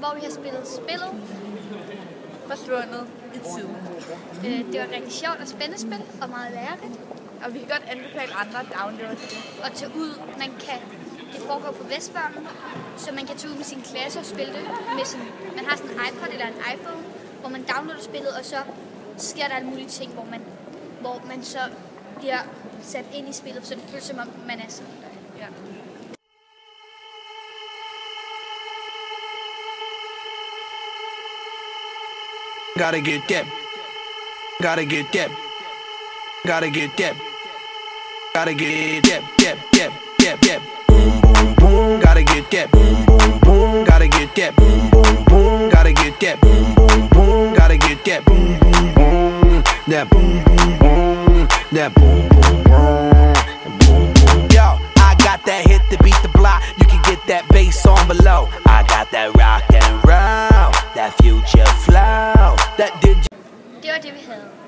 hvor vi har spillet spillet Forsvundet i tiden. Det var rigtig sjovt og spændende spil, og meget lærerigt. Og vi kan godt anbefale andre at downloade det. Og tage ud, det foregår på Vestbanen, så man kan tage ud med sin klasse og spille det med man har sådan en iPod eller en iPhone, hvor man downloader spillet, og så sker der alle mulige ting, hvor man så bliver sat ind i spillet, så det føles som om man er sådan. Ja. Gotta get that. Gotta get that. Gotta get that. Gotta get that. Boom, boom, boom. Gotta get that. Boom, boom, boom. Gotta get that. Boom, boom, boom. Gotta get that. Boom, boom, boom. Gotta get that. Boom, boom, boom. That boom, boom, boom. That boom, boom, boom. Yo, I got that hit to beat the block. You can get that bass on below. I got that rock and roll. That future flow. That did. Det var det, vi havde.